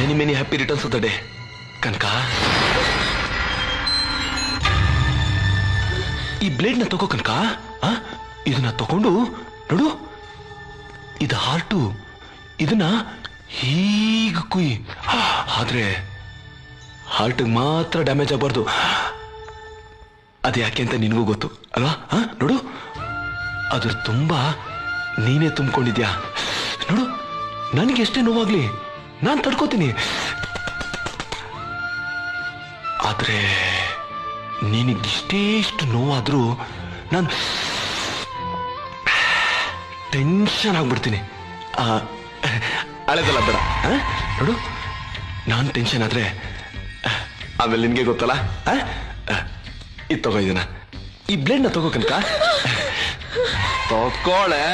Many many happy returns of the day Kanaka. ಈ ಬ್ಲೇಡ್ನ ತಗೋ ಕನಕ. ಇದನ್ನ ತಗೊಂಡು ನೋಡು, ಇದು ಹಾರ್ಟು. ಇದನ್ನ ಹೀಗ ಕುಯ್. ಆದ್ರೆ ಹಾರ್ಟಿಗೆ ಮಾತ್ರ ಡ್ಯಾಮೇಜ್ ಆಗಬಾರ್ದು. ಅದು ಯಾಕೆ ಅಂತ ನಿನಗೂ ಗೊತ್ತು ಅಲ್ವಾ? ನೋಡು, ಅದ್ರ ತುಂಬಾ ನೀನೇ ತುಂಬಿಕೊಂಡಿದ್ಯಾ. ನೋಡು, ನನಗೆ ಎಷ್ಟೇ ನೋವಾಗ್ಲಿ ನಾನು ತಡ್ಕೋತೀನಿ. ಆದ್ರೆ ನಿನಗಿಷ್ಟೇಷ್ಟು ನೋವಾದ್ರೂ ನಾನು ಟೆನ್ಷನ್ ಆಗ್ಬಿಡ್ತೀನಿ. ಅಳೆದಲ್ಲ ಬೇಡ. ನೋಡು, ನಾನು ಟೆನ್ಷನ್ ಆದ್ರೆ ಆಮೇಲೆ ನಿನ್ಗೆ ಗೊತ್ತಲ್ಲ. ಇದು ತಗೋ, ಇದನ್ನ ಈ ಬ್ಲೇಡ್ನ ತಗೋ ಕನಕ. ತಗೋಳೆ.